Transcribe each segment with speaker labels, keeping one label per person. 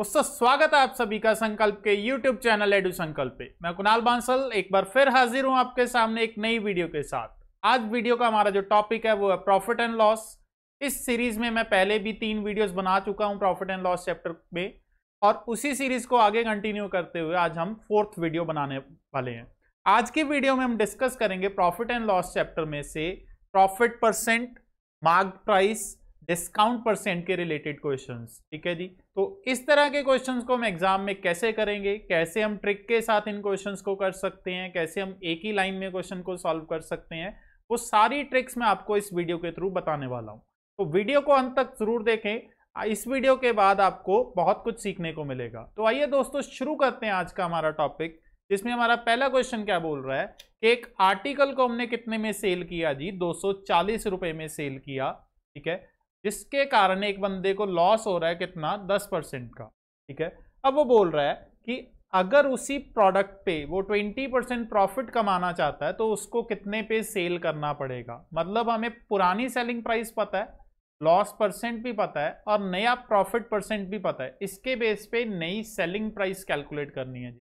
Speaker 1: दोस्तों स्वागत है आप सभी का संकल्प के YouTube चैनल एडू संकल्प पे। मैं कुणाल बांसल एक बार फिर हाजिर हूं आपके सामने एक नई वीडियो के साथ। आज वीडियो का हमारा जो टॉपिक है वो है प्रॉफिट एंड लॉस। इस सीरीज में मैं पहले भी 3 वीडियोस बना चुका हूं प्रॉफिट एंड लॉस चैप्टर में, और उसी सीरीज को आगे कंटिन्यू करते हुए आज हम 4th वीडियो बनाने वाले हैं। आज की वीडियो में हम डिस्कस करेंगे प्रॉफिट एंड लॉस चैप्टर में से profit percent, mark price, discount percent के रिलेटेड क्वेश्चंस। ठीक है जी, तो इस तरह के क्वेश्चंस को हम एग्जाम में कैसे करेंगे, कैसे हम ट्रिक के साथ इन क्वेश्चंस को कर सकते हैं, कैसे हम एक ही लाइन में क्वेश्चन को सॉल्व कर सकते हैं, वो सारी ट्रिक्स मैं आपको इस वीडियो के थ्रू बताने वाला हूं। तो वीडियो को अंत तक जरूर देखें। इस वीडियो के बाद आपको बहुत कुछ सीखने को मिलेगा। तो आइए दोस्तों शुरू करते हैं आज का हमारा टॉपिक, जिसमें हमारा पहला क्वेश्चन क्या बोल रहा है कि एक आर्टिकल को हमने कितने में सेल किया जी, 240 रुपए में सेल किया। ठीक है, जिसके कारण एक बंदे को लॉस हो रहा है कितना, 10% का। ठीक है, अब वो बोल रहा है कि अगर उसी प्रोडक्ट पे वो 20% प्रॉफिट कमाना चाहता है तो उसको कितने पे सेल करना पड़ेगा। मतलब हमें पुरानी सेलिंग प्राइस पता है, लॉस परसेंट भी पता है और नया प्रॉफिट परसेंट भी पता है। इसके बेस पे नई सेलिंग प्राइस कैलकुलेट करनी है जी।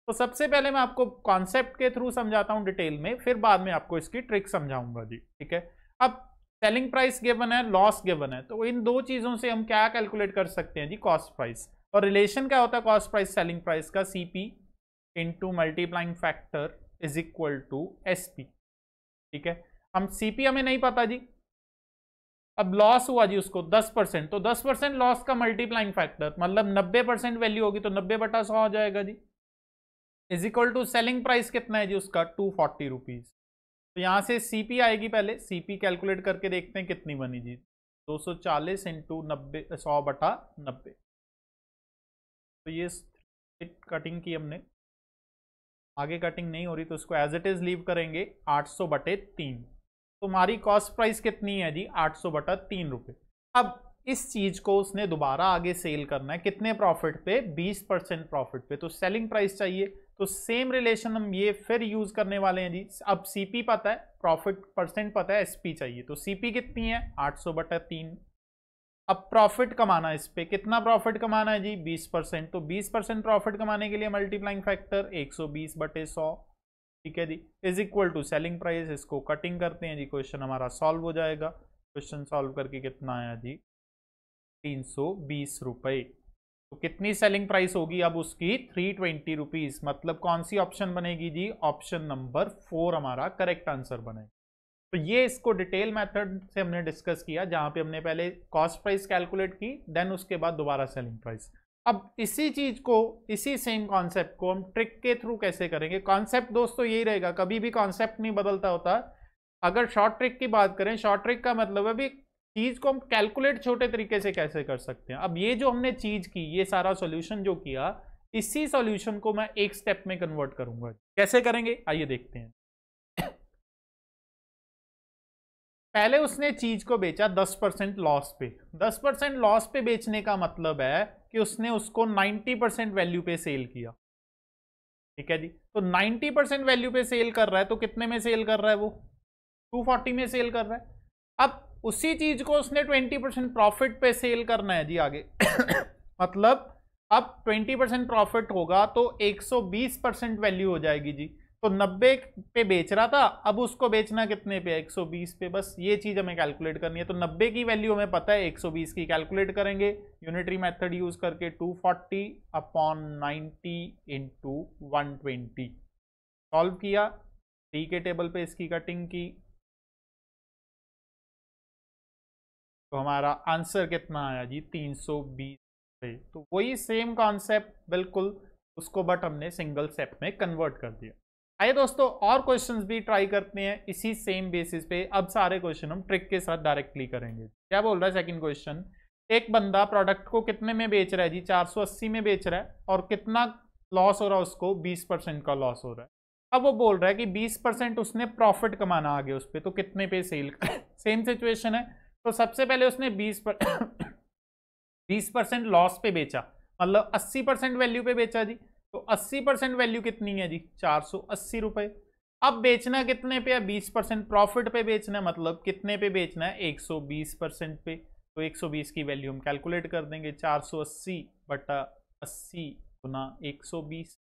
Speaker 1: तो सबसे पहले मैं आपको कॉन्सेप्ट के थ्रू समझाता हूं डिटेल में, फिर बाद में आपको इसकी ट्रिक समझाऊंगा जी। ठीक है, अब सेलिंग प्राइस गिवन है, लॉस गिवन है, तो इन दो चीजों से हम क्या कैलकुलेट कर सकते हैं जी, कॉस्ट प्राइस। और रिलेशन क्या होता है कॉस्ट प्राइस सेलिंग प्राइस का, CP into multiplying factor is equal to SP. ठीक है, हम सीपी हमें नहीं पता जी। अब लॉस हुआ जी उसको 10%, तो 10% लॉस का मल्टीप्लाइंग फैक्टर मतलब 90% वैल्यू होगी तो 90/100 हो जाएगा जी, is equal to selling price कितना है जी उसका 240 रुपीज। तो यहां से सीपी आएगी, पहले सीपी कैलकुलेट करके देखते हैं कितनी बनी जी, 240 इंटू 90, 100/90। तो ये कटिंग की हमने, आगे कटिंग नहीं हो रही तो उसको एज इट इज लीव करेंगे 800/3। तो हमारी कॉस्ट प्राइस कितनी है जी, 800/3 रुपए। अब इस चीज को उसने दोबारा आगे सेल करना है कितने प्रॉफिट पे, 20% प्रॉफिट पे। तो सेलिंग प्राइस चाहिए, तो सेम रिलेशन हम ये फिर यूज करने वाले हैं जी। अब सीपी पता है, प्रॉफिट परसेंट पता है, एसपी चाहिए। तो सीपी कितनी है, 800/3। अब प्रॉफिट कमाना है, इस पे कितना प्रॉफिट कमाना है जी, 20%। तो 20% प्रॉफिट कमाने के लिए मल्टीप्लाइंग फैक्टर 120/100। ठीक है जी, is equal to selling price. इसको कटिंग करते हैं जी, क्वेश्चन हमारा सॉल्व हो जाएगा। क्वेश्चन सॉल्व करके कितना आया जी, 320 रुपए। तो कितनी सेलिंग प्राइस होगी अब उसकी, 320 रुपीज। मतलब कौन सी ऑप्शन बनेगी जी, ऑप्शन नंबर 4 हमारा करेक्ट आंसर बनेगा। तो ये इसको डिटेल मेथड से हमने डिस्कस किया, जहां पे हमने पहले कॉस्ट प्राइस कैलकुलेट की, देन उसके बाद दोबारा सेलिंग प्राइस। अब इसी चीज को, इसी सेम कॉन्सेप्ट को हम ट्रिक के थ्रू कैसे करेंगे। कॉन्सेप्ट दोस्तों यही रहेगा, कभी भी कॉन्सेप्ट नहीं बदलता होता। अगर शॉर्ट ट्रिक की बात करें, शॉर्ट ट्रिक का मतलब है भी चीज को हम कैलकुलेट छोटे तरीके से कैसे कर सकते हैं। अब ये जो हमने चीज की, ये सारा सॉल्यूशन जो किया, इसी सॉल्यूशन को मैं एक स्टेप में कन्वर्ट करूंगा। कैसे करेंगे आइए देखते हैं। पहले उसने चीज को बेचा 10% लॉस पे। 10% लॉस पे बेचने का मतलब है कि उसने उसको 90% वैल्यू पे सेल किया। ठीक है जी, तो 90% वैल्यू पे सेल कर रहा है, तो कितने में सेल कर रहा है वो, 240 में सेल कर रहा है। अब उसी चीज को उसने 20% प्रॉफिट पे सेल करना है जी आगे। मतलब अब 20% प्रॉफिट होगा तो 120% वैल्यू हो जाएगी जी। तो 90 पे बेच रहा था, अब उसको बेचना कितने पे, 120 पे। बस ये चीज हमें कैलकुलेट करनी है। तो 90 की वैल्यू हमें पता है, 120 की कैलकुलेट करेंगे यूनिटरी मेथड यूज करके, 240/90 इंटू 120। सॉल्व किया, टी के टेबल पे इसकी कटिंग की, तो हमारा आंसर कितना आया जी, 320। तो वही सेम कॉन्सेप्ट बिल्कुल उसको, बट हमने सिंगल स्टेप में कन्वर्ट कर दिया। आइए दोस्तों और क्वेश्चंस भी ट्राई करते हैं इसी सेम बेसिस पे। अब सारे क्वेश्चन हम ट्रिक के साथ डायरेक्टली करेंगे। क्या बोल रहा है सेकंड क्वेश्चन, एक बंदा प्रोडक्ट को कितने में बेच रहा है जी, 480 में बेच रहा है, और कितना लॉस हो रहा है उसको, 20% का लॉस हो रहा है। अब वो बोल रहा है कि 20% उसने प्रॉफिट कमाना आगे उस पर, तो कितने पे सेल। सेम सिचुएशन है, तो सबसे पहले उसने 20% लॉस पे बेचा, मतलब 80% वैल्यू पे बेचा जी। तो 80% वैल्यू कितनी है जी, 480 रुपए। अब बेचना कितने पे है, 20% प्रॉफिट पे बेचना है, मतलब कितने पे बेचना है, 120% पे। तो 120 की वैल्यू हम कैलकुलेट कर देंगे, 480/20 80 गुना 120,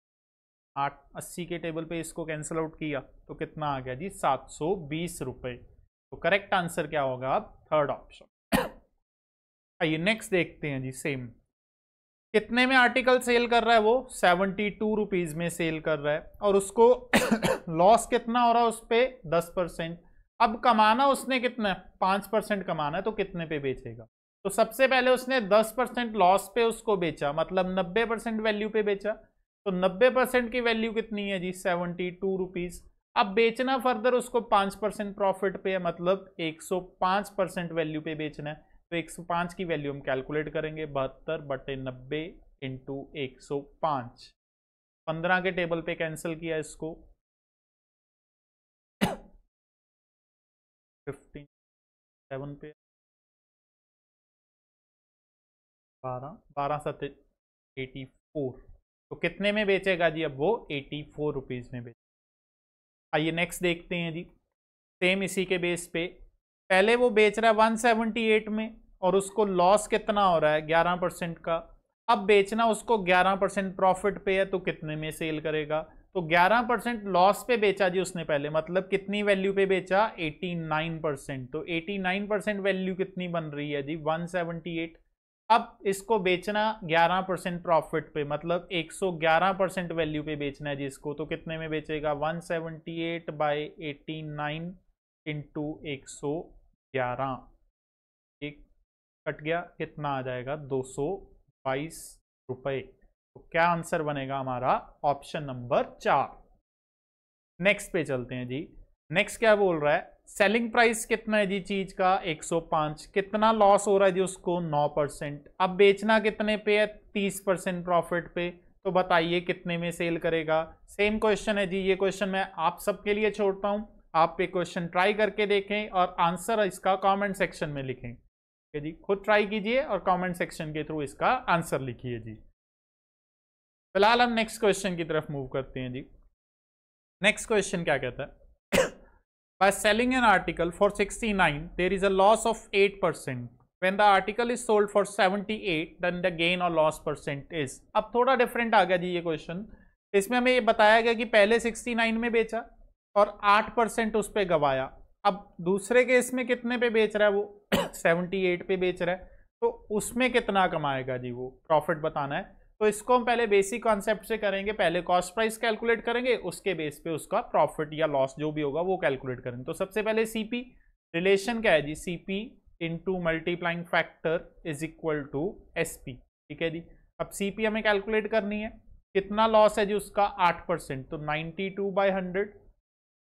Speaker 1: 80 के टेबल पे इसको कैंसिल आउट किया तो कितना आ गया जी 720 रुपये। तो करेक्ट आंसर क्या होगा अब थर्ड ऑप्शन। आइए नेक्स्ट देखते हैं जी। सेम कितने में आर्टिकल सेल कर रहा है वो 72 रुपीज में सेल कर रहा है और उसको लॉस कितना हो रहा है उस पर 10%। अब कमाना उसने कितना 5% कमाना है तो कितने पे बेचेगा। तो सबसे पहले उसने 10% लॉस पे उसको बेचा, मतलब 90% वैल्यू पे बेचा। तो 90% की वैल्यू कितनी है जी 72 रुपीज। अब बेचना फर्दर उसको 5% प्रॉफिट पे है, मतलब 105% वैल्यू पे बेचना है। तो 105 की वैल्यू हम कैलकुलेट करेंगे 72/90 इंटू 105। 15 के टेबल पे कैंसिल किया इसको 15 7 पे 12 7 84। तो कितने में बेचेगा जी अब वो 84 रुपीज में बेचेगा। आइए नेक्स्ट देखते हैं जी। सेम इसी के बेस पे पहले वो बेच रहा है 178 में और उसको लॉस कितना हो रहा है 11% का। अब बेचना उसको 11% प्रॉफिट पे है तो कितने में सेल करेगा। तो 11% लॉस पे बेचा जी उसने पहले, मतलब कितनी वैल्यू पे बेचा 89%। तो 89% वैल्यू कितनी बन रही है जी 178। अब इसको बेचना 11% प्रॉफिट पे, मतलब 111% वैल्यू पे बेचना है जी इसको। तो कितने में बेचेगा 178/89 इंटू 111। एक कट गया, कितना आ जाएगा 222 रुपए। तो क्या आंसर बनेगा हमारा ऑप्शन नंबर 4। नेक्स्ट पे चलते हैं जी। नेक्स्ट क्या बोल रहा है सेलिंग प्राइस कितना है जी चीज का 105। कितना लॉस हो रहा है जी उसको 9%। अब बेचना कितने पे है 30% प्रॉफिट पे। तो बताइए कितने में सेल करेगा। सेम क्वेश्चन है जी, ये क्वेश्चन मैं आप सबके लिए छोड़ता हूं, आप ये क्वेश्चन ट्राई करके देखें और आंसर इसका कमेंट सेक्शन में लिखें। ठीक जी, खुद ट्राई कीजिए और कमेंट सेक्शन के थ्रू इसका आंसर लिखिए जी। फिलहाल हम नेक्स्ट क्वेश्चन की तरफ मूव करते हैं जी। नेक्स्ट क्वेश्चन क्या कहता है by selling an article for 69 there is a loss of 8%, when the article is sold for 78 then the gain or loss percent is। अब थोड़ा डिफरेंट आ गया जी ये क्वेश्चन। इसमें हमें ये बताया गया कि पहले 69 में बेचा और 8% उस पर गवाया। अब दूसरे केस में कितने पे बेच रहा है वो 78 पे बेच रहा है, तो उसमें कितना कमाएगा जी वो प्रॉफिट बताना है। तो इसको हम पहले बेसिक कॉन्सेप्ट से करेंगे, पहले कॉस्ट प्राइस कैलकुलेट करेंगे, उसके बेस पे उसका प्रॉफिट या लॉस जो भी होगा वो कैलकुलेट करेंगे। तो सबसे पहले सीपी रिलेशन क्या है जी CP into multiplying factor is equal to SP. ठीक है जी। अब सीपी हमें कैलकुलेट करनी है, कितना लॉस है जी उसका 8%, तो 92/100।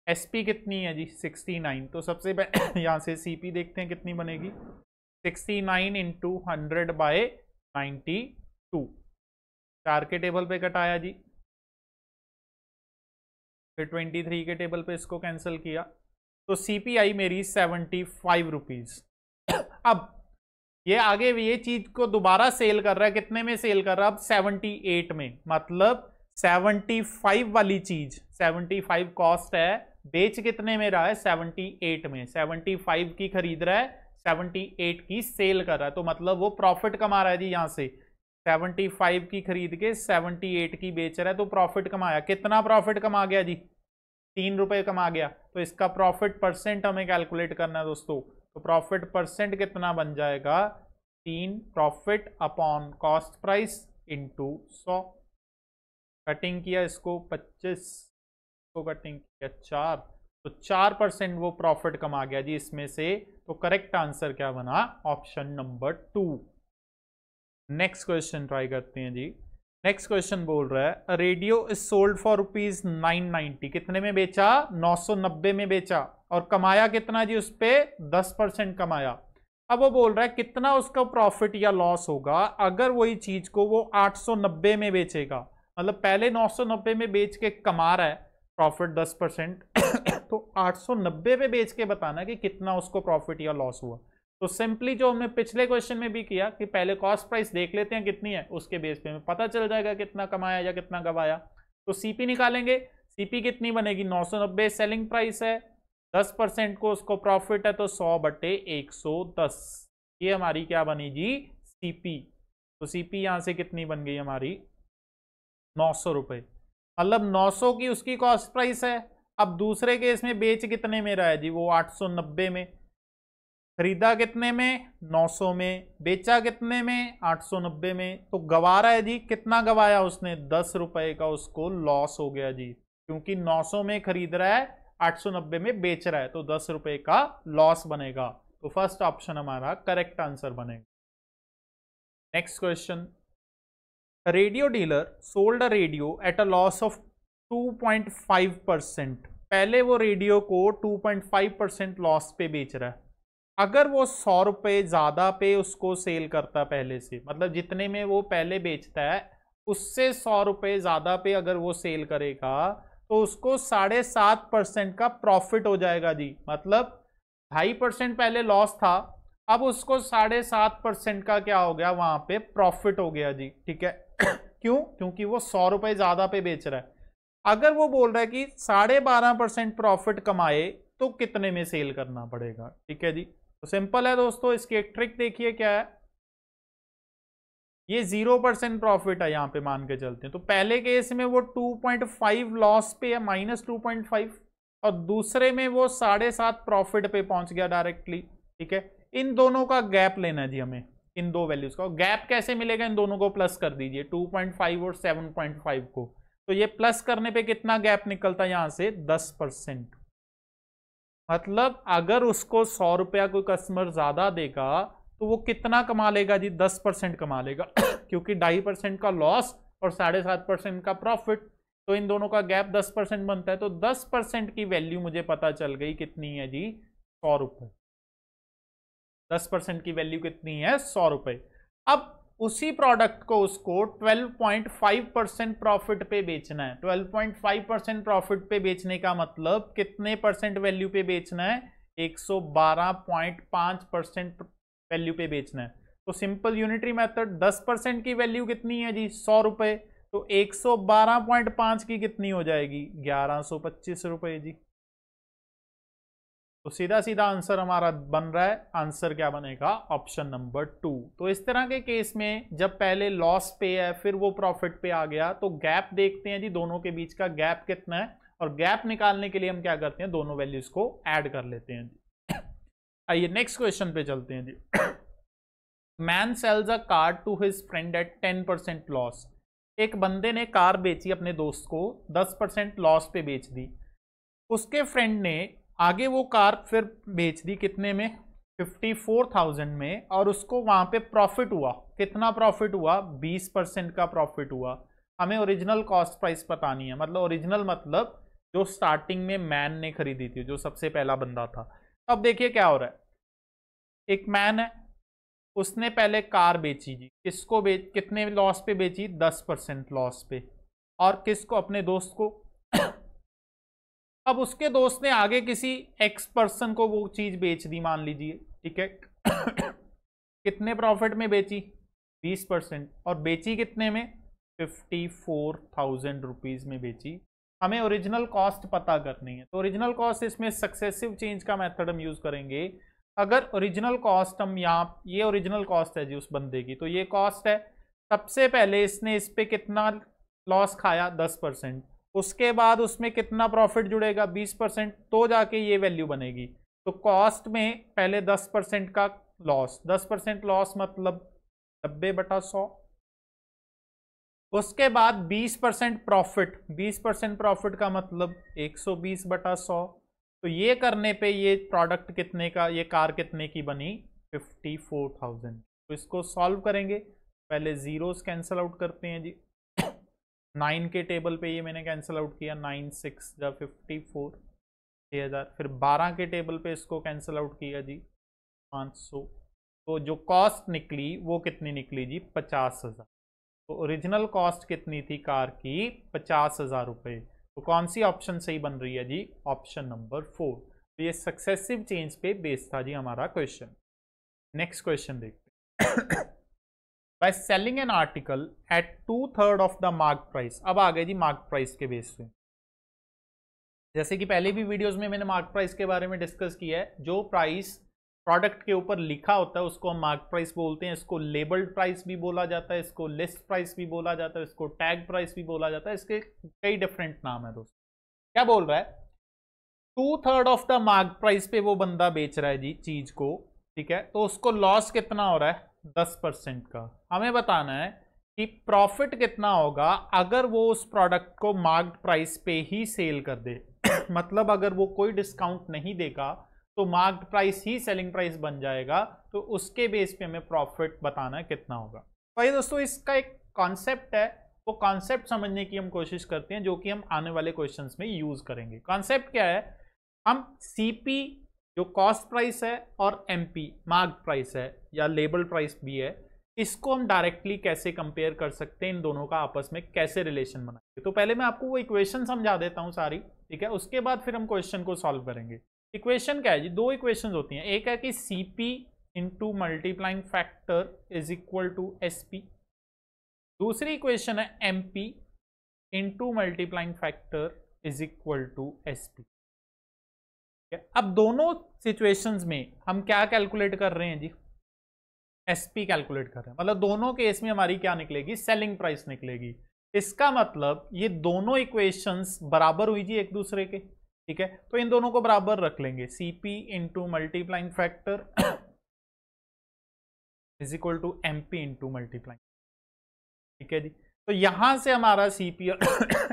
Speaker 1: एसपी कितनी है जी 69। तो सबसे पहले यहाँ से सीपी देखते हैं कितनी बनेगी 69 इंटू 100/92। 4 के टेबल पे कटाया जी, फिर 23 के टेबल पे इसको कैंसिल किया तो सीपीआई मेरी 75 रुपीज। अब ये आगे ये चीज को दोबारा सेल कर रहा है, कितने में सेल कर रहा है अब 78 में, मतलब 75 वाली चीज 75 कॉस्ट है, बेच कितने में रहा है 78 में। 75 की खरीद रहा है 78 की सेल कर रहा है, तो मतलब वो प्रॉफिट कमा रहा है जी। यहां से 75 की खरीद के 78 की बेच रहा है तो प्रॉफिट कमाया। कितना प्रॉफिट कमा गया जी 3 रुपए कमा गया। तो इसका प्रॉफिट परसेंट हमें कैलकुलेट करना है दोस्तों। तो प्रॉफिट परसेंट कितना बन जाएगा 3 profit upon cost price into 100। Cutting किया इसको 25 को कटिंग किया 4, तो 4% वो प्रॉफिट कमा गया जी इसमें से। तो करेक्ट आंसर क्या बना option number 2। Next question try करते हैं जी। नेक्स्ट क्वेश्चन बोल रहा है रेडियो इज सोल्ड फॉर ₹990। कितने में बेचा 990 में बेचा और कमाया कितना जी उस पर 10% कमाया। अब वो बोल रहा है कितना उसका प्रॉफिट या लॉस होगा अगर वही चीज को वो 890 में बेचेगा। मतलब पहले 990 में बेच के कमा रहा है प्रॉफिट 10%, तो 890 पे बेच के बताना कि कितना उसको प्रॉफिट या लॉस हुआ। तो सिंपली जो हमने पिछले क्वेश्चन में भी किया कि पहले कॉस्ट प्राइस देख लेते हैं कितनी है, उसके बेस पे हमें पता चल जाएगा कितना कमाया या कितना गवाया। तो सीपी निकालेंगे, सीपी कितनी बनेगी 990 सेलिंग प्राइस है, 10% को उसको प्रॉफिट है तो 100/110। ये हमारी क्या बनी जी सीपी। तो सीपी यहां से कितनी बन गई हमारी 900 रुपए, मतलब 900 की उसकी कॉस्ट प्राइस है। अब दूसरे केस में बेच कितने में रहा है जी, वो 890 में, खरीदा कितने में 900 में, बेचा कितने में 890 में, तो गवा रहा है जी। कितना गवाया उसने, 10 रुपए का उसको लॉस हो गया जी, क्योंकि 900 में खरीद रहा है 890 में बेच रहा है, तो 10 रुपए का लॉस बनेगा। तो फर्स्ट ऑप्शन हमारा करेक्ट आंसर बनेगा। Next question, radio dealer sold a radio at a loss of 2.5%। पहले वो रेडियो को 2.5% लॉस पे बेच रहा है। अगर वो 100 रुपए ज्यादा पे उसको सेल करता पहले से, मतलब जितने में वो पहले बेचता है उससे 100 रुपए ज्यादा पे अगर वो सेल करेगा, तो उसको 7.5% का प्रॉफिट हो जाएगा जी। मतलब 2.5% पहले लॉस था, अब उसको 7.5% का क्या हो गया, वहां पे प्रॉफिट हो गया जी। ठीक है क्यों, क्योंकि वो 100 रुपए ज्यादा पे बेच रहा है। अगर वो बोल रहा है कि 12.5% प्रॉफिट कमाए तो कितने में सेल करना पड़ेगा। ठीक है जी, तो सिंपल है दोस्तों, इसकी एक ट्रिक देखिए क्या है। ये 0% प्रॉफिट है, यहां पे मान के चलते हैं। तो पहले केस में वो 2.5 लॉस पे या -2.5, और दूसरे में वो 7.5 प्रॉफिट पे पहुंच गया डायरेक्टली। ठीक है, इन दोनों का गैप लेना है जी हमें, इन दो वैल्यूज का। गैप कैसे मिलेगा, इन दोनों को प्लस कर दीजिए, 2.5 और 7.5 को। तो ये प्लस करने पे कितना गैप निकलता है यहां से, 10%। मतलब अगर उसको 100 रुपया कोई कस्टमर ज्यादा देगा तो वो कितना कमा लेगा जी, 10% कमा लेगा क्योंकि 2.5% का लॉस और 7.5% का प्रॉफिट, तो इन दोनों का गैप 10% बनता है। तो 10% की वैल्यू मुझे पता चल गई कितनी है जी, 100 रुपए। 10% की वैल्यू कितनी है, 100 रुपए। अब उसी प्रोडक्ट को उसको 12.5% प्रॉफिट पे बेचना है। 12.5% प्रॉफिट पे बेचने का मतलब कितने परसेंट वैल्यू पे बेचना है, 112.5% वैल्यू पे बेचना है। तो सिंपल यूनिटरी मेथड, 10% की वैल्यू कितनी है जी, 100 रुपए, तो 112.5 की कितनी हो जाएगी, 1125 रुपए जी। तो सीधा सीधा आंसर हमारा बन रहा है, आंसर क्या बनेगा, ऑप्शन नंबर 2। तो इस तरह के केस में जब पहले लॉस पे है फिर वो प्रॉफिट पे आ गया, तो गैप देखते हैं जी, दोनों के बीच का गैप कितना है, और गैप निकालने के लिए हम क्या करते हैं, दोनों वैल्यूज को ऐड कर लेते हैं जी। आइए नेक्स्ट क्वेश्चन पे चलते हैं जी। Man sells a car to his friend at 10% loss. एक बंदे ने कार बेची अपने दोस्त को, 10% लॉस पे बेच दी। उसके फ्रेंड ने आगे वो कार फिर बेच दी कितने में, 54,000 में, और उसको वहां पे प्रॉफिट हुआ। कितना प्रॉफिट हुआ, 20% का प्रॉफिट हुआ। हमें ओरिजिनल कॉस्ट प्राइस बतानी है, मतलब ओरिजिनल मतलब जो स्टार्टिंग में मैन ने खरीदी थी, जो सबसे पहला बंदा था। अब देखिए क्या हो रहा है, एक मैन है, उसने पहले कार बेची जी, किसको कितने लॉस पे बेची, 10% लॉस पे, और किसको, अपने दोस्त को। अब उसके दोस्त ने आगे किसी एक्स पर्सन को वो चीज बेच दी मान लीजिए। ठीक है कितने प्रॉफिट में बेची, 20%, और बेची कितने में, 54,000 रुपीज में बेची। हमें ओरिजिनल कॉस्ट पता करनी है, तो ओरिजिनल कॉस्ट इसमें सक्सेसिव चेंज का मेथड हम यूज करेंगे। अगर ओरिजिनल कॉस्ट हम यहाँ, ये ओरिजिनल कॉस्ट है जी उस बंदे की, तो ये कॉस्ट है। सबसे पहले इसने इस पे कितना लॉस खाया, 10%, उसके बाद उसमें कितना प्रॉफिट जुड़ेगा, 20%, तो जाके ये वैल्यू बनेगी। तो कॉस्ट में पहले 10% का लॉस, 10% लॉस मतलब 90/100, उसके बाद 20% प्रॉफिट, 20% प्रॉफिट का मतलब 120/100। तो ये करने पे ये प्रोडक्ट कितने का, ये कार कितने की बनी, 54,000। तो इसको सॉल्व करेंगे, पहले जीरोस कैंसिल आउट करते हैं जी। 9 के टेबल पे ये मैंने कैंसिल आउट किया, 9 6 जा 54, 6000। फिर 12 के टेबल पे इसको कैंसिल आउट किया जी, 500। तो जो कॉस्ट निकली वो कितनी निकली जी, 50,000। तो ओरिजिनल कॉस्ट कितनी थी कार की, 50,000 रुपए। तो कौन सी ऑप्शन सही बन रही है जी, ऑप्शन नंबर 4। तो ये सक्सेसिव चेंज पे बेस था जी हमारा क्वेश्चन। नेक्स्ट क्वेश्चन देखते हैं। By selling an article at 2/3 of the mark price। अब आ गए जी मार्क प्राइस के बेस पे। जैसे कि पहले भी वीडियोस में मैंने मार्क प्राइस के बारे में डिस्कस किया है, जो प्राइस प्रोडक्ट के ऊपर लिखा होता है उसको हम मार्क प्राइस बोलते हैं। इसको लेबल्ड प्राइस भी बोला जाता है, इसको लिस्ट प्राइस भी बोला जाता है, इसको टैग प्राइस भी बोला जाता है। इसके कई डिफरेंट नाम है दोस्तों। क्या बोल रहा है, 2/3 ऑफ द मार्क प्राइस पे वो बंदा बेच रहा है जी चीज को, ठीक है, तो उसको लॉस कितना हो रहा है, 10% का। हमें बताना है कि प्रॉफिट कितना होगा अगर वो उस प्रोडक्ट को मार्क प्राइस पे ही सेल कर दे। मतलब अगर वो कोई डिस्काउंट नहीं देगा तो मार्क प्राइस ही सेलिंग प्राइस बन जाएगा, तो उसके बेस पे हमें प्रॉफिट बताना है कितना होगा। तो ये दोस्तों इसका एक कॉन्सेप्ट है, वो कॉन्सेप्ट समझने की हम कोशिश करते हैं, जो कि हम आने वाले क्वेश्चंस में यूज करेंगे। कॉन्सेप्ट क्या है, हम सीपी जो कॉस्ट प्राइस है और एमपी मार्क प्राइस है या लेबल प्राइस भी है, इसको हम डायरेक्टली कैसे कंपेयर कर सकते हैं, इन दोनों का आपस में कैसे रिलेशन बनाएंगे। तो पहले मैं आपको वो इक्वेशन समझा देता हूं सारी, ठीक है, उसके बाद फिर हम क्वेश्चन को सॉल्व करेंगे। इक्वेशन क्या है जी, दो इक्वेशन होती हैं। एक है कि CP into multiplying factor is equal to SP, दूसरी इक्वेशन है MP into multiplying factor is equal to SP. अब दोनों सिचुएशंस में हम क्या कैलकुलेट कर रहे हैं जी, एसपी कैलकुलेट कर रहे हैं। मतलब दोनों केस में हमारी क्या निकलेगी, सेलिंग प्राइस निकलेगी। इसका मतलब ये दोनों इक्वेशंस बराबर हुई जी एक दूसरे के, ठीक है, तो इन दोनों को बराबर रख लेंगे। CP into multiplying factor is equal to MP into multiplying, ठीक है जी। तो यहां से हमारा सीपी और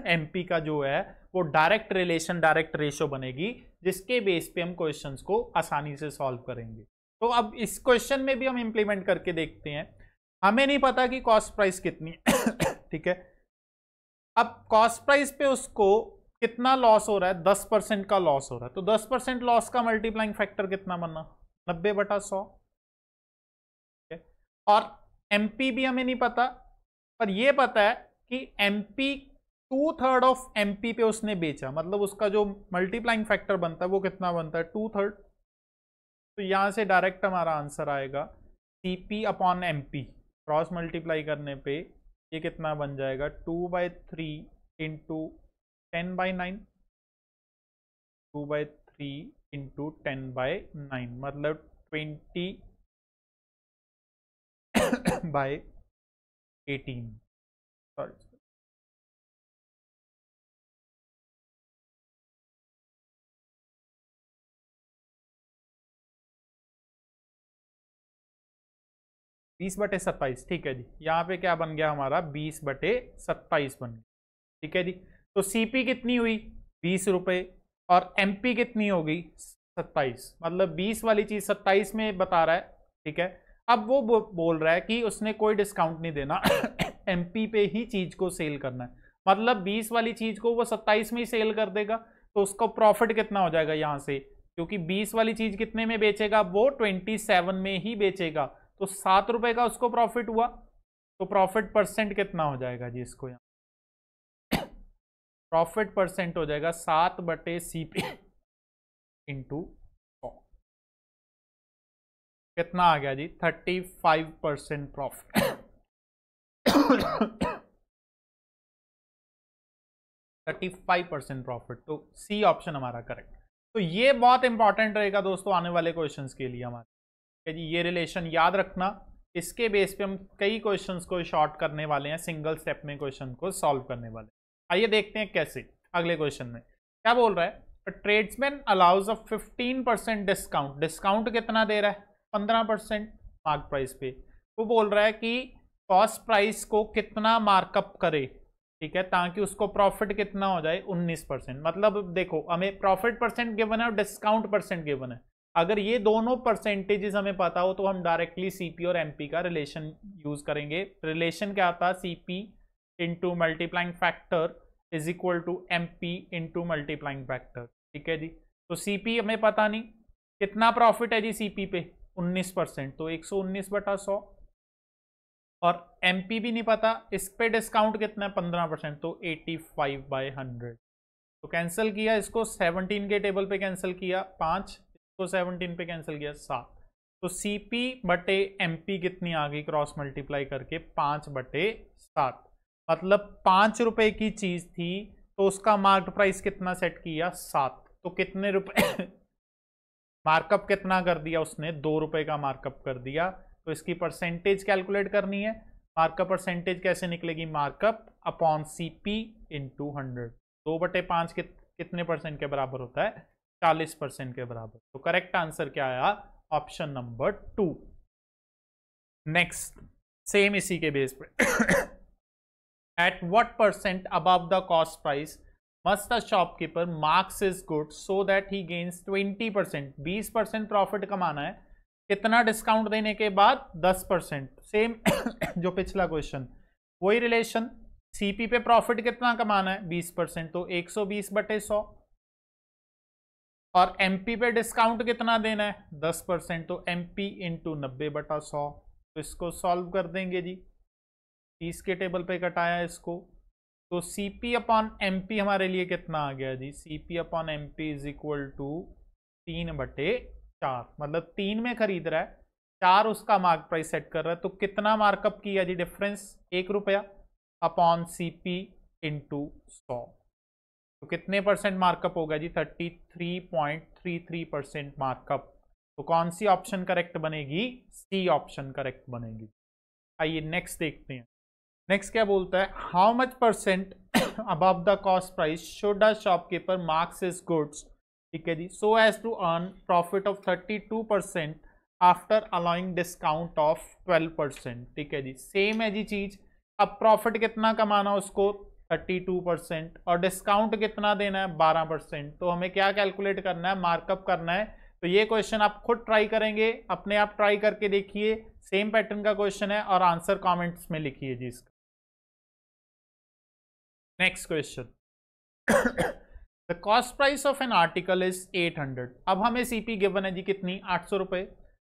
Speaker 1: एमपी का जो है वो डायरेक्ट रिलेशन, डायरेक्ट रेशो बनेगी, जिसके बेस पे हम क्वेश्चंस को आसानी से सॉल्व करेंगे। तो अब इस क्वेश्चन में भी हम इंप्लीमेंट करके देखते हैं। हमें नहीं पता कि कॉस्ट प्राइस कितनी ठीक है, अब कॉस्ट प्राइस पे उसको कितना लॉस हो रहा है, 10% का लॉस हो रहा है, तो 10% लॉस का मल्टीप्लाइंग फैक्टर कितना बनना, 90/100, और एमपी भी हमें नहीं पता, पर यह पता है कि एमपी 2/3 ऑफ एमपी पे उसने बेचा, मतलब उसका जो मल्टीप्लाइंग फैक्टर बनता है वो कितना बनता है, 2/3। तो यहां से डायरेक्ट हमारा आंसर आएगा CP upon MP, cross multiply करने पे ये कितना बन जाएगा, 2/3 इंटू 10/9, 2/3 इंटू 10/9, मतलब 20/18, सॉरी 20/27, ठीक है जी। यहाँ पे क्या बन गया हमारा, 20/27 बन गया, ठीक है जी। तो सीपी कितनी हुई, 20 रुपए, और एमपी कितनी होगी, 27, मतलब 20 वाली चीज 27 में बता रहा है, ठीक है। अब वो बोल रहा है कि उसने कोई डिस्काउंट नहीं देना एमपी पे ही चीज को सेल करना है, मतलब 20 वाली चीज को वो 27 में ही सेल कर देगा, तो उसका प्रॉफिट कितना हो जाएगा यहां से, क्योंकि 20 वाली चीज कितने में बेचेगा, वो 27 में ही बेचेगा, तो 7 रुपए का उसको प्रॉफिट हुआ, तो प्रॉफिट परसेंट कितना हो जाएगा जी, इसको यहाँ प्रॉफिट परसेंट हो जाएगा 7/CP इंटू 100, कितना आ गया जी, 35% प्रॉफिट 35% प्रॉफिट, तो सी ऑप्शन हमारा करेक्ट। तो ये बहुत इंपॉर्टेंट रहेगा दोस्तों आने वाले क्वेश्चंस के लिए हमारे जी, ये रिलेशन याद रखना, इसके बेस पे हम कई क्वेश्चंस को शॉर्ट करने वाले हैं, सिंगल स्टेप में क्वेश्चन को सॉल्व करने वाले हैं। आइए देखते हैं कैसे। अगले क्वेश्चन में क्या बोल रहा है, tradesman allows a 15% discount, discount कितना दे रहा है, 15% मार्क प्राइस पे। वो बोल रहा है कि कॉस्ट प्राइस को कितना मार्कअप करे, ठीक है, ताकि उसको प्रॉफिट कितना हो जाए, 19%। मतलब देखो हमें प्रॉफिट परसेंट गिवन है और डिस्काउंट परसेंट गिवन है, अगर ये दोनों परसेंटेजेस हमें पता हो तो हम डायरेक्टली सीपी और एमपी का रिलेशन यूज करेंगे। रिलेशन क्या आता है, CP into multiplying factor is equal to MP into multiplying factor, ठीक है जी। तो सीपी हमें पता नहीं, कितना प्रॉफिट है जी सीपी पे, 19%, तो 119/100, और एमपी भी नहीं पता, इस पे डिस्काउंट कितना है, 15%, तो 85/100। तो कैंसिल किया इसको, 17 के टेबल पे कैंसिल किया 5, तो 17 पे कैंसिल किया 7, तो सीपी बटे एमपी कितनी आ गई, क्रॉस मल्टीप्लाई करके 5/7, मतलब 5 रुपए की चीज थी तो उसका मार्केट प्राइस कितना सेट किया, 7, तो कितने रुपए मार्कअप कितना कर दिया उसने, 2 रुपए का मार्कअप कर दिया, तो इसकी परसेंटेज कैलकुलेट करनी है। मार्कअप परसेंटेज कैसे निकलेगी, मार्कअप अपॉन सीपी इंटू 100। 2/5 कितने परसेंट के बराबर होता है, 40% के बराबर। तो करेक्ट आंसर क्या आया, ऑप्शन नंबर 2। नेक्स्ट सेम इसी के बेस पे at what percent above the cost price must the shopkeeper marks his goods so that he gains 20%। 20% profit कमाना है, कितना डिस्काउंट देने के बाद, 10%। सेम जो पिछला क्वेश्चन, वही रिलेशन। सीपी पे प्रॉफिट कितना कमाना है, 20%, तो 120/100। और एमपी पे डिस्काउंट कितना देना है, 10%, तो एमपी इंटू 90/100। तो इसको सॉल्व कर देंगे जी, 30 के टेबल पे कटाया इसको, तो सीपी अपॉन एमपी हमारे लिए कितना आ गया जी, CP upon MP is equal to 3/4। मतलब 3 में खरीद रहा है, 4 उसका मार्क प्राइस सेट कर रहा है, तो कितना मार्कअप किया जी, डिफरेंस 1 रुपया अपॉन सीपी इंटू 100। तो कितने परसेंट मार्कअप होगा जी, 33.33% मार्कअप। तो कौन सी ऑप्शन करेक्ट बनेगी, सी ऑप्शन करेक्ट बनेगी। आइए नेक्स्ट देखते हैं। नेक्स्ट क्या बोलता है, how much percent above the cost price should a shopkeeper marks his goods, ठीक है जी, so as to earn profit of 32% after allowing discount of 12%। ठीक है जी, सेम है जी चीज। अब प्रॉफिट कितना कमाना उसको, 32%, और डिस्काउंट कितना देना है, 12%। तो हमें क्या कैलकुलेट करना है, मार्कअप करना है। तो ये क्वेश्चन आप खुद ट्राई करेंगे, अपने आप ट्राई करके देखिए, सेम पैटर्न का क्वेश्चन है, और आंसर कमेंट्स में लिखिए जी इसका। Next question, the cost price of an article is 800। अब हमें सीपी गिवन है जी कितनी, 800 रुपए,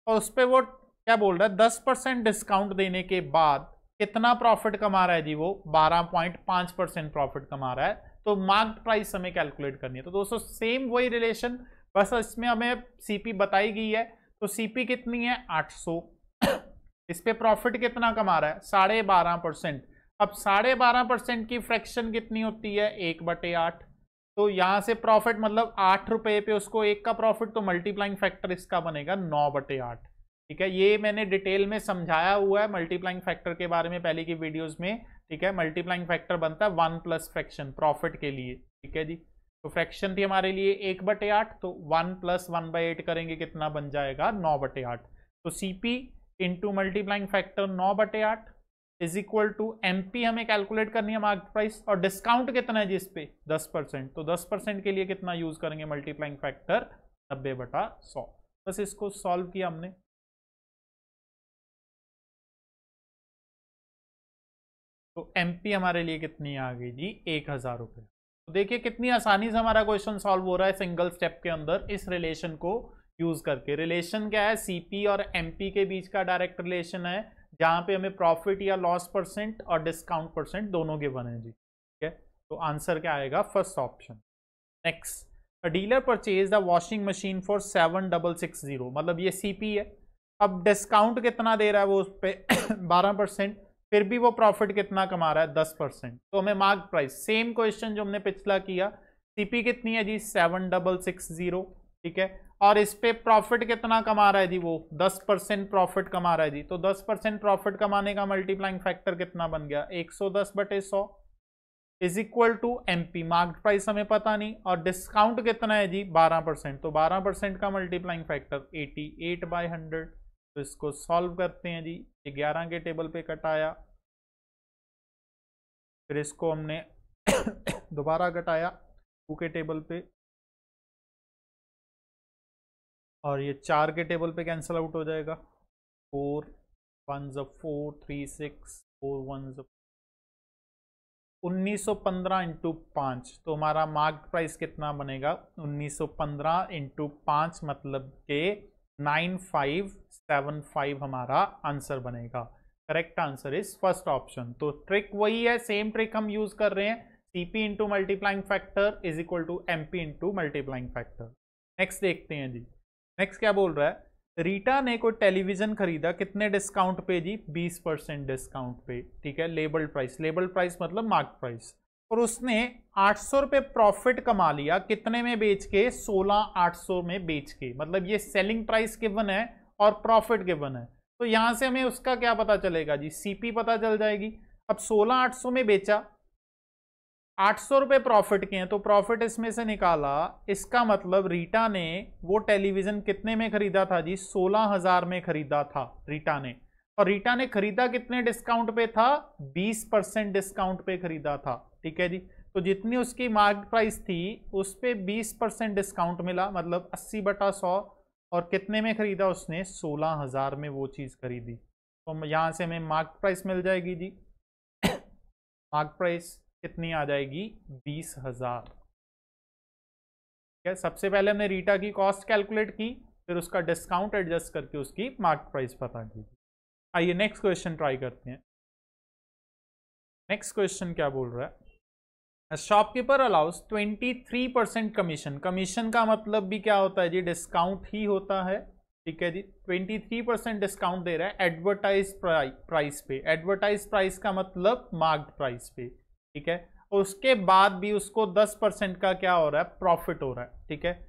Speaker 1: और उस पर वो क्या बोल रहा है, 10% डिस्काउंट देने के बाद कितना प्रॉफिट कमा रहा है जी, वो 12.5% प्रॉफिट कमा रहा है। तो मार्क्ड प्राइस हमें कैलकुलेट करनी है। तो दोस्तों सेम वही रिलेशन, बस इसमें हमें सीपी बताई गई है। तो सीपी कितनी है, 800, इस पे प्रॉफिट कितना कमा रहा है, 12.5%। अब 12.5% की फ्रैक्शन कितनी होती है, 1/8। तो यहां से प्रॉफिट मतलब 8 रुपए पे उसको 1 का प्रॉफिट, तो मल्टीप्लाइंग फैक्टर इसका बनेगा 9/8। ठीक है, ये मैंने डिटेल में समझाया हुआ है मल्टीप्लाइंग फैक्टर के बारे में पहले की वीडियोस में। ठीक है, मल्टीप्लाइंग फैक्टर बनता है 1 प्लस फ्रैक्शन प्रॉफिट के लिए। ठीक है जी, तो फ्रैक्शन थी हमारे लिए 1/8, तो 1 प्लस 1/8 करेंगे, कितना बन जाएगा, 9/8। तो CP into multiplying factor 9/8 is equal to MP हमें कैलकुलेट करनी है मार्केट प्राइस, और डिस्काउंट कितना है जी इस पे, 10%। तो 10% के लिए कितना यूज करेंगे, मल्टीप्लाइंग फैक्टर 90/100। बस इसको सॉल्व किया हमने। तो एमपी हमारे लिए कितनी आ गई जी, 1000 रुपये। तो देखिए कितनी आसानी से हमारा क्वेश्चन सॉल्व हो रहा है सिंगल स्टेप के अंदर, इस रिलेशन को यूज करके। रिलेशन क्या है, सीपी और एमपी के बीच का डायरेक्ट रिलेशन है, जहां पे हमें प्रॉफिट या लॉस परसेंट और डिस्काउंट परसेंट दोनों गिवन है जी। ठीक है, तो आंसर क्या आएगा, first option. Next, a dealer purchase the washing machine for 7660, मतलब ये सीपी है। अब डिस्काउंट कितना दे रहा है वो उस पर 12%, फिर भी वो प्रॉफिट कितना कमा रहा है, 10%। तो हमें मार्क प्राइस, सेम क्वेश्चन जो हमने पिछला किया, सीपी कितनी है जी, 7660। ठीक है, और इस पे प्रॉफिट कितना कमा रहा है जी, वो 10% प्रॉफिट कमा रहा है जी। तो 10% प्रॉफिट कमाने का मल्टीप्लाइंग फैक्टर कितना बन गया, 110/100 is equal to MP. Market price हमें पता नहीं, और डिस्काउंट कितना है जी, 12%। तो 12% का मल्टीप्लाइंग फैक्टर 88/100। तो इसको सॉल्व करते हैं जी, 11 के टेबल पे कटाया, फिर इसको हमने दोबारा कटाया 2 के टेबल पे, और ये 4 के टेबल पे कैंसिल आउट हो जाएगा। 4 1 4 3 6 4 1 1915 इंटू 5। तो हमारा मार्केट प्राइस कितना बनेगा, 1915 इंटू 5, मतलब के 9575 हमारा आंसर बनेगा। Correct answer is first option. तो ट्रिक वही है, सेम ट्रिक हम यूज कर रहे हैं, CP into multiplying factor is equal to MP into multiplying factor. Next देखते हैं जी। नेक्स्ट क्या बोल रहा है, रीटा ने कोई टेलीविजन खरीदा, कितने डिस्काउंट पे जी, 20% डिस्काउंट पे। ठीक है, लेबल्ड प्राइस, लेबल्ड प्राइस मतलब मार्केट प्राइस। और उसने 800 रुपये प्रॉफिट कमा लिया, कितने में बेच के? 16,800 में बेच के। मतलब ये सेलिंग प्राइस गिवन है और प्रॉफिट गिवन है, तो यहां से हमें उसका क्या पता चलेगा जी? सीपी पता चल जाएगी। अब 16,800 में बेचा, 800 रुपये प्रॉफिट के हैं, तो प्रॉफिट इसमें से निकाला, इसका मतलब रीटा ने वो टेलीविजन कितने में खरीदा था जी? 16,000 में खरीदा था रीटा ने। और रीटा ने खरीदा कितने डिस्काउंट पे था? 20% डिस्काउंट पे खरीदा था। ठीक है जी, तो जितनी उसकी मार्केट प्राइस थी उस पे 20% डिस्काउंट मिला, मतलब 80/100। और कितने में खरीदा उसने? 16,000 में वो चीज खरीदी। तो यहां से हमें मार्केट प्राइस मिल जाएगी जी। मार्केट प्राइस कितनी आ जाएगी? 20,000। ठीक है, सबसे पहले हमने रीटा की कॉस्ट कैलकुलेट की, फिर उसका डिस्काउंट एडजस्ट करके उसकी मार्केट प्राइस पता की। आइए नेक्स्ट क्वेश्चन ट्राई करते हैं। नेक्स्ट क्वेश्चन क्या बोल रहा है? Shopkeeper allows 23% commission. कमीशन का मतलब भी क्या होता है जी? डिस्काउंट ही होता है। ठीक है जी, 23% डिस्काउंट दे रहा है एडवर्टाइज प्राइस पे। एडवर्टाइज प्राइस का मतलब मार्केट प्राइस पे। ठीक है, और उसके बाद भी उसको 10% का क्या हो रहा है? प्रॉफिट हो रहा है। ठीक है,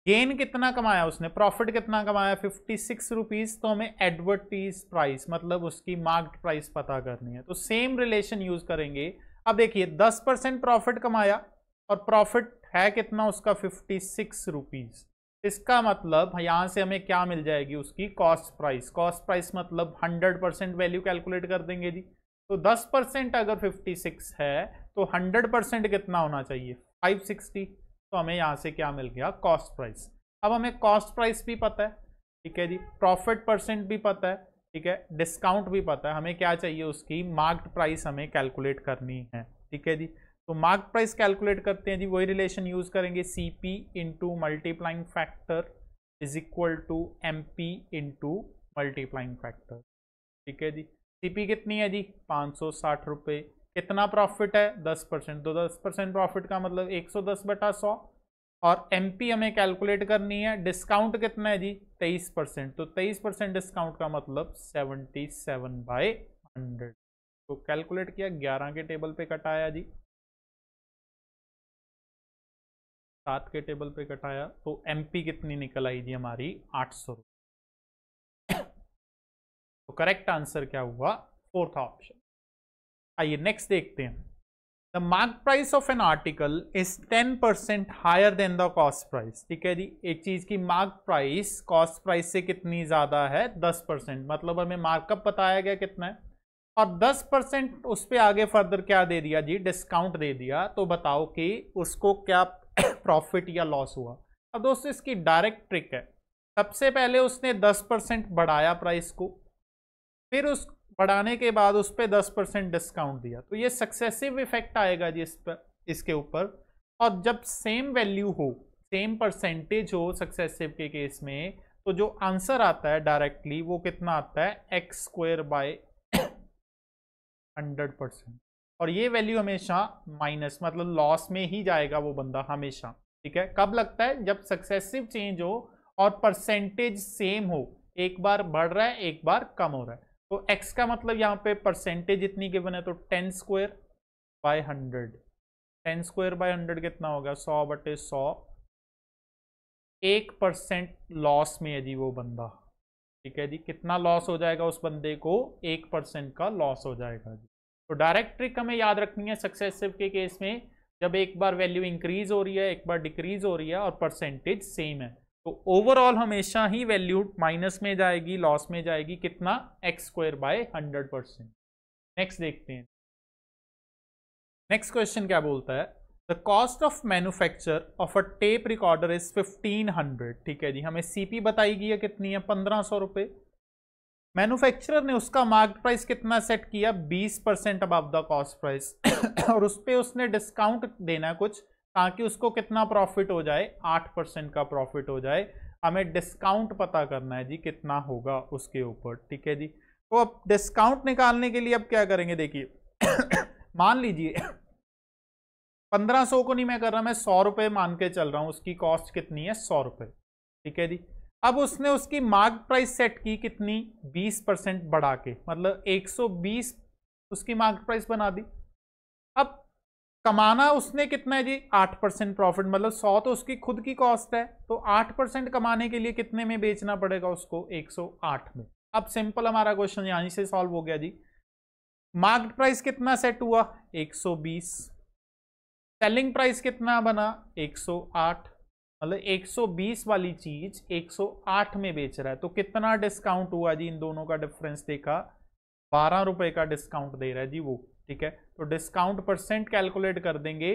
Speaker 1: गेन कितना कमाया उसने? प्रॉफिट कितना कमाया? 56 रुपीज। तो हमें एडवर्टाइज प्राइस मतलब उसकी मार्केट प्राइस पता करनी है, तो सेम रिलेशन यूज करेंगे। अब देखिए 10% प्रॉफिट कमाया और प्रॉफिट है कितना उसका? 56 रुपीज। इसका मतलब यहां से हमें क्या मिल जाएगी? उसकी कॉस्ट प्राइस। कॉस्ट प्राइस मतलब 100% वैल्यू कैलकुलेट कर देंगे जी। तो 10% अगर 56 है तो 100% कितना होना चाहिए? 560। तो हमें यहां से क्या मिल गया? Cost price. अब हमें कॉस्ट प्राइस भी पता है, ठीक है जी, प्रॉफिट परसेंट भी पता है, ठीक है, डिस्काउंट भी पता है। हमें क्या चाहिए? उसकी मार्केट प्राइस हमें कैलकुलेट करनी है। ठीक है जी, तो मार्केट प्राइस कैलकुलेट करते हैं जी। वही रिलेशन यूज करेंगे, CP into multiplying factor is equal to MP into multiplying factor. ठीक है जी, सीपी कितनी है जी? 560 रुपये। कितना प्रॉफिट है? 10%। तो 10% प्रॉफिट का मतलब 110/100। और एमपी हमें कैलकुलेट करनी है। डिस्काउंट कितना है जी? 23%। तो 23% डिस्काउंट का मतलब 77/100। तो कैलकुलेट किया, 11 के टेबल पे कटाया जी, 7 के टेबल पे कटाया, तो एमपी कितनी निकल आई जी हमारी? 800। तो करेक्ट आंसर क्या हुआ? Fourth option. आइए नेक्स्ट देखते हैं। The market price of an article is 10% higher than the cost price. ठीक है जी, एक चीज की मार्केट प्राइस कॉस्ट प्राइस से कितनी ज्यादा है? 10%। मतलब हमें मार्कअप बताया गया कितना है, और 10% उस पर आगे फर्दर क्या दे दिया जी? डिस्काउंट दे दिया। तो बताओ कि उसको क्या प्रॉफिट या लॉस हुआ। अब दोस्तों इसकी डायरेक्ट ट्रिक है। सबसे पहले उसने 10% बढ़ाया प्राइस को, फिर उस बढ़ाने के बाद उस पर 10% डिस्काउंट दिया, तो ये सक्सेसिव इफेक्ट आएगा जी इस पर, इसके ऊपर। और जब सेम वैल्यू हो, सेम परसेंटेज हो सक्सेसिव के केस में, तो जो आंसर आता है डायरेक्टली वो कितना आता है? x²/100%। और ये वैल्यू हमेशा माइनस मतलब लॉस में ही जाएगा वो बंदा हमेशा। ठीक है, कब लगता है? जब सक्सेसिव चेंज हो और परसेंटेज सेम हो, एक बार बढ़ रहा है एक बार कम हो रहा है। तो x का मतलब यहाँ पे परसेंटेज इतनी गिवन है, तो 10²/100। 10²/100 कितना होगा? 100/100। 1% लॉस में है जी वो बंदा। ठीक है जी, कितना लॉस हो जाएगा उस बंदे को? 1% का लॉस हो जाएगा जी। तो डायरेक्ट ट्रिक हमें याद रखनी है सक्सेसिव के केस में, जब एक बार वैल्यू इंक्रीज हो रही है एक बार डिक्रीज हो रही है और परसेंटेज सेम है, तो ओवरऑल हमेशा ही वैल्यू माइनस में जाएगी, लॉस में जाएगी। कितना? x²/100%। नेक्स्ट देखते हैं। नेक्स्ट क्वेश्चन क्या बोलता है? The cost of manufacture of a tape recorder is 1500। ठीक है जी, हमें सीपी बताई गई है कितनी है? 1500 रुपये। मैन्युफैक्चरर ने उसका मार्केट प्राइस कितना सेट किया? 20% अबव द कॉस्ट प्राइस। और उस पर उसने डिस्काउंट देना है कुछ, ताकि उसको कितना प्रॉफिट हो जाए? 8% का प्रॉफिट हो जाए। हमें डिस्काउंट पता करना है जी कितना होगा उसके ऊपर। ठीक है जी, तो अब डिस्काउंट निकालने के लिए अब क्या करेंगे? देखिए मान लीजिए 1500 को नहीं मैं कर रहा, मैं 100 रुपये मान के चल रहा हूं। उसकी कॉस्ट कितनी है? 100 रुपये। ठीक है जी, अब उसने उसकी मार्केट प्राइस सेट की कितनी? 20% बढ़ा के, मतलब 120 उसकी मार्केट प्राइस बना दी। अब कमाना उसने कितना है जी 8% प्रॉफिट, मतलब 100 तो उसकी खुद की कॉस्ट है, तो 8% कमाने के लिए कितने में बेचना पड़ेगा उसको 108 में। अब सिंपल हमारा क्वेश्चन यहीं से सॉल्व हो गया जी। मार्केट प्राइस कितना सेट हुआ 120, सेलिंग प्राइस कितना बना 108, मतलब 120 वाली चीज 108 में बेच रहा है, तो कितना डिस्काउंट हुआ जी, इन दोनों का डिफरेंस देखा 12 रुपए का डिस्काउंट दे रहा है जी वो, ठीक है। तो डिस्काउंट परसेंट कैलकुलेट कर देंगे,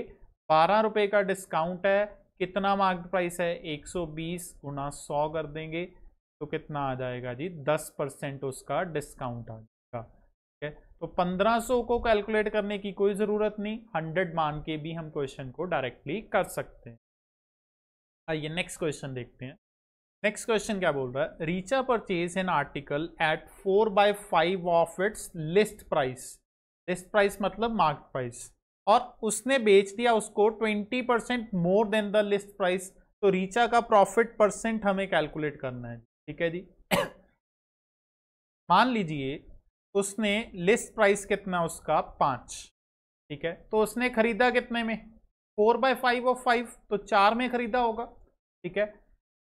Speaker 1: 12 रुपए का डिस्काउंट है, कितना मार्केट प्राइस है 120 गुना 100 कर देंगे, तो कितना आ जाएगा जी 10% उसका डिस्काउंट आ जाएगा, ठीक है। तो 1500 को कैलकुलेट करने की कोई जरूरत नहीं, 100 मान के भी हम क्वेश्चन को डायरेक्टली कर सकते हैं। आइए नेक्स्ट क्वेश्चन देखते हैं। नेक्स्ट क्वेश्चन क्या बोल रहा है, Richa purchase an article at 4/5 of its list price, list price मतलब मार्केट प्राइस, और उसने बेच दिया उसको 20% more than the list price, तो रीचा का प्रॉफिट परसेंट हमें कैलकुलेट करना है, ठीक है जी। मान लीजिए उसने लिस्ट प्राइस कितना उसका 5, ठीक है, तो उसने खरीदा कितने में 4/5 ऑफ 5, तो 4 में खरीदा होगा, ठीक है।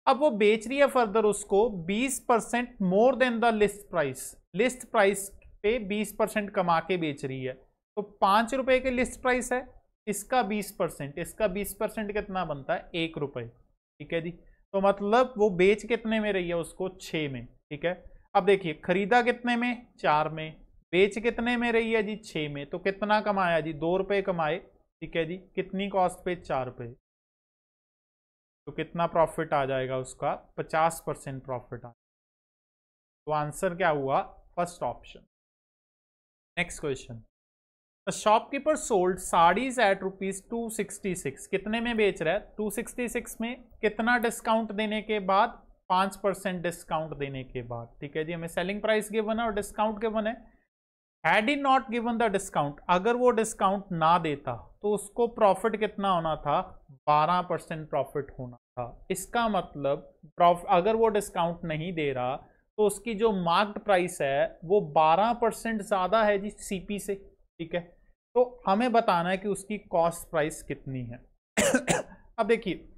Speaker 1: अब वो बेच रही है फर्दर उसको 20% more than the list price, list price पे 20% कमा के बेच रही है, तो 5 रुपए के लिस्ट प्राइस है, इसका 20%, इसका 20% कितना बनता है 1 रुपए, ठीक है जी। तो मतलब वो बेच कितने में रही है उसको 6 में, ठीक है। अब देखिए खरीदा कितने में 4 में, बेच कितने में रही है जी 6 में, तो कितना कमाया जी 2 रुपए कमाए, ठीक है जी। कितनी कॉस्ट पे 4 रुपए, तो कितना प्रॉफिट आ जाएगा उसका 50% प्रॉफिट आ, तो आंसर क्या हुआ first option. Next question, shopkeeper sold saris at ₹266, कितने में बेच रहा है 266 में, कितना डिस्काउंट देने के बाद 5% डिस्काउंट देने के बाद, ठीक है जी। हमें सेलिंग प्राइस गिवन है और डिस्काउंट गिवन है। Had he not given the discount, अगर वो डिस्काउंट ना देता तो उसको प्रॉफिट कितना होना था 12% प्रॉफिट होना था। इसका मतलब अगर वो डिस्काउंट नहीं दे रहा तो उसकी जो मार्केट प्राइस है वो 12% ज्यादा है जी सीपी से, ठीक है। तो हमें बताना है कि उसकी कॉस्ट प्राइस कितनी है। अब देखिए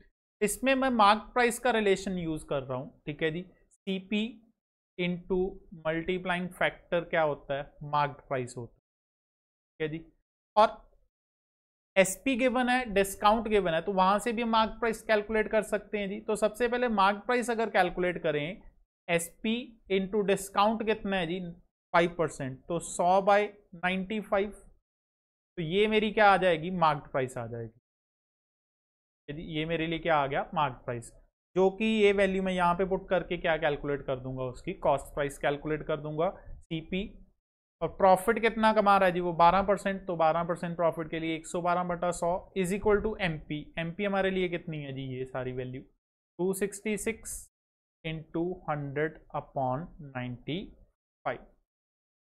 Speaker 1: इसमें मैं मार्केट प्राइस का रिलेशन यूज कर रहा हूं, ठीक है जी। सीपी इनटू मल्टीप्लाइंग फैक्टर क्या होता है मार्केट प्राइस होता है, ठीक है जी। और एसपी गिवन है, डिस्काउंट गिवन है, तो वहां से भी मार्केट प्राइस कैलकुलेट कर सकते हैं जी। तो सबसे पहले मार्केट प्राइस अगर कैलकुलेट करें, एसपी इंटू डिस्काउंट कितना है जी 5%, तो 100/95, तो ये मेरी क्या आ जाएगी मार्केट प्राइस आ जाएगी, यदि ये मेरे लिए क्या आ गया मार्केट प्राइस, जो कि ये वैल्यू मैं यहाँ पे पुट करके क्या कैलकुलेट कर दूंगा उसकी कॉस्ट प्राइस कैलकुलेट कर दूंगा सीपी। और प्रॉफिट कितना कमा रहा है जी वो 12%, तो 12% प्रॉफिट के लिए 112/100 is equal to MP, MP हमारे लिए कितनी है जी ये सारी वैल्यू 266 इंटू 100/95।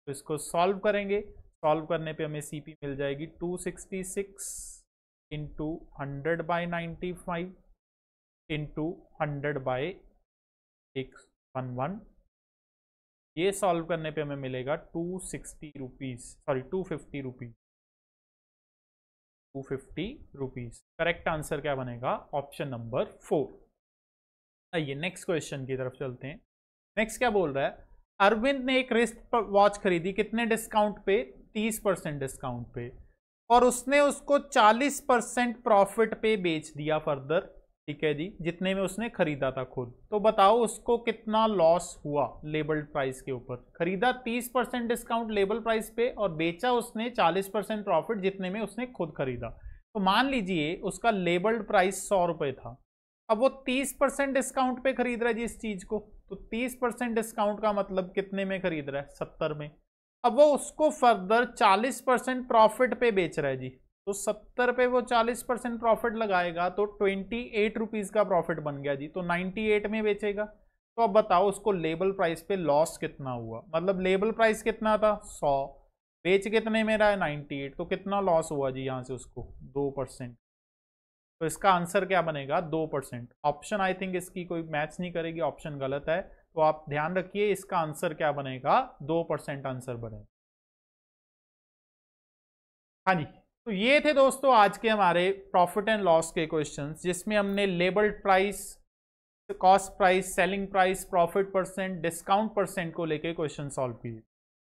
Speaker 1: तो इसको सॉल्व करेंगे, सॉल्व करने पे हमें सीपी मिल जाएगी 266 इंटू 100/95 इंटू 100/111, ये सॉल्व करने पे हमें मिलेगा 260 rupees, sorry 250 rupees, 250 rupees. Correct answer क्या बनेगा ऑप्शन नंबर 4। आइए नेक्स्ट क्वेश्चन की तरफ चलते हैं। नेक्स्ट क्या बोल रहा है, अरविंद ने एक रिस्ट वॉच खरीदी कितने डिस्काउंट पे 30% डिस्काउंट पे, और उसने उसको 40% प्रॉफिट पे बेच दिया फर्दर, ठीक है जी, जितने में उसने खरीदा था खुद। तो बताओ उसको कितना लॉस हुआ लेबल्ड प्राइस के ऊपर। खरीदा 30% डिस्काउंट लेबल प्राइस पे और बेचा उसने 40% प्रॉफिट जितने में उसने खुद खरीदा। तो मान लीजिए उसका लेबल्ड प्राइस 100 रुपए था, अब वो 30% डिस्काउंट पे खरीद रहा है जी इस चीज को, तो 30% डिस्काउंट का मतलब कितने में खरीद रहा है 70 में। अब वो उसको फर्दर 40% प्रॉफिट पे बेच रहा है जी, तो 70 पे वो 40% प्रॉफिट लगाएगा तो 28 रुपीज का प्रॉफिट बन गया जी, तो 98 में बेचेगा। तो अब बताओ उसको लेबल प्राइस पे लॉस कितना हुआ, मतलब लेबल प्राइस कितना था 100, बेच कितने में रहा है 98, तो कितना लॉस हुआ जी यहाँ से उसको 2%। तो इसका आंसर क्या बनेगा 2%। ऑप्शन आई थिंक इसकी कोई मैच नहीं करेगी, ऑप्शन गलत है, तो आप ध्यान रखिए इसका आंसर क्या बनेगा 2% आंसर बनेगा। हाँ जी तो ये थे दोस्तों आज के हमारे प्रॉफिट एंड लॉस के क्वेश्चंस, जिसमें हमने labelled price, cost price, selling price, profit percent, discount percent को लेके क्वेश्चन सॉल्व किए।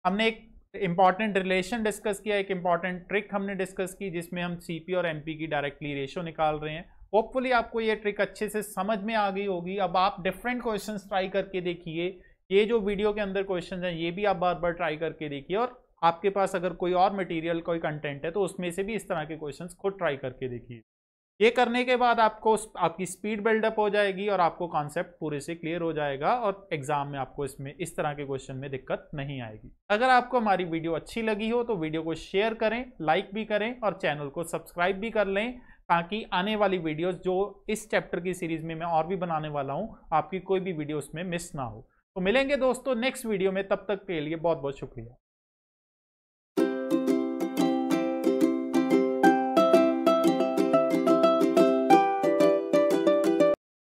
Speaker 1: हमने एक इंपॉर्टेंट रिलेशन डिस्कस किया, एक इंपॉर्टेंट ट्रिक हमने डिस्कस की जिसमें हम सीपी और एमपी की डायरेक्टली रेशियो निकाल रहे हैं। होपफुली आपको ये ट्रिक अच्छे से समझ में आ गई होगी। अब आप डिफरेंट क्वेश्चंस ट्राई करके देखिए, ये जो वीडियो के अंदर क्वेश्चन है ये भी आप बार बार ट्राई करके देखिए, और आपके पास अगर कोई और मटेरियल, कोई कंटेंट है तो उसमें से भी इस तरह के क्वेश्चंस खुद ट्राई करके देखिए। ये करने के बाद आपको आपकी स्पीड बिल्डअप हो जाएगी और आपको कॉन्सेप्ट पूरे से क्लियर हो जाएगा, और एग्जाम में आपको इसमें इस तरह के क्वेश्चन में दिक्कत नहीं आएगी। अगर आपको हमारी वीडियो अच्छी लगी हो तो वीडियो को शेयर करें, लाइक भी करें और चैनल को सब्सक्राइब भी कर लें, ताकि आने वाली वीडियोस जो इस चैप्टर की सीरीज में मैं और भी बनाने वाला हूं, आपकी कोई भी वीडियो उसमें मिस ना हो। तो मिलेंगे दोस्तों नेक्स्ट वीडियो में, तब तक के लिए बहुत बहुत शुक्रिया।